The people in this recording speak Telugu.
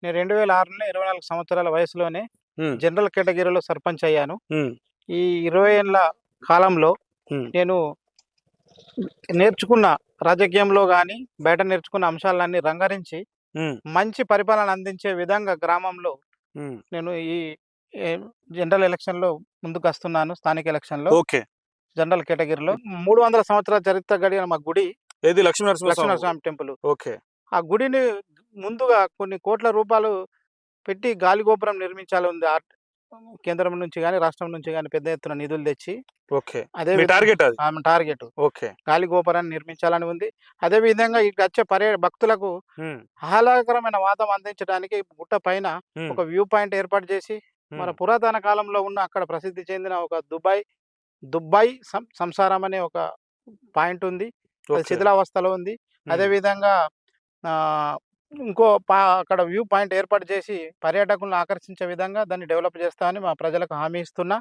నేను 2006లో 24 సంవత్సరాల వయసులోనే హ్మ్. జనరల్ కేటగిరీలో సర్పంచ్ అయ్యాను. హ్మ్. ఈ 20 ఏళ్ల కాలంలో హ్మ్. నేను నేర్చుకున్న రాజకీయంలో గాని, బయట నేర్చుకున్న అంశాలన్నీ రంగరించి హ్మ్. మంచి పరిపాలన అందించే విధంగా గ్రామంలో హ్మ్. నేను ఈ ఏ జనరల్ ఎలక్షన్‌లో ముందుకొస్తున్నాను. స్థానిక ఎలక్షన్‌లో ఓకే. జనరల్ కేటగిరీలో 300 సంవత్సరాల చరిత్ర కలిగిన మా గుడి ఏది లక్ష్మీ నరసింహస్వామి గుడి. లక్ష్మీనరస్వామి టెంపుల్. ఓకే. ఆ గుడిని ముందుగా కొన్ని కోట్ల రూపాయలు పెట్టి గాలిగోపురం నిర్మించాలని ఉంది. కేంద్రం నుంచి గాని, రాష్ట్రం నుంచి గాని పెద్ద ఎత్తున నిధులు తెచ్చి, ఓకే. అదే మీ విధంగా టార్గెట్ అది. ఆమె టార్గెట్ ఓకే. గాలిగోపురాన్ని నిర్మించాలని ఉంది. అదే విధంగా ఇక్కడొచ్చే భక్తులకు హ్మ్. ఆహ్లాదకరమైన వాతం అందించడానికి గుట్ట పైన హ్మ్. ఒక వ్యూ పాయింట్ ఏర్పాటు చేసి, మన హ్మ్. పురాతన కాలంలో ఉన్న అక్కడ ప్రసిద్ధి చెందిన ఒక దుబాయ్ సంసారం అనే ఒక పాయింట్ ఉంది. అది ఓకే. శిథిలావస్థలో ఉంది. అదే హ్మ్. విధంగా ఆహ్, ఇంకో అక్కడ వ్యూ పాయింట్ ఏర్పాటు చేసి పర్యాటకులను ఆకర్షించే విధంగా దాన్ని డెవలప్ చేస్తా అని మా ప్రజలకు హామీ ఇస్తున్నా.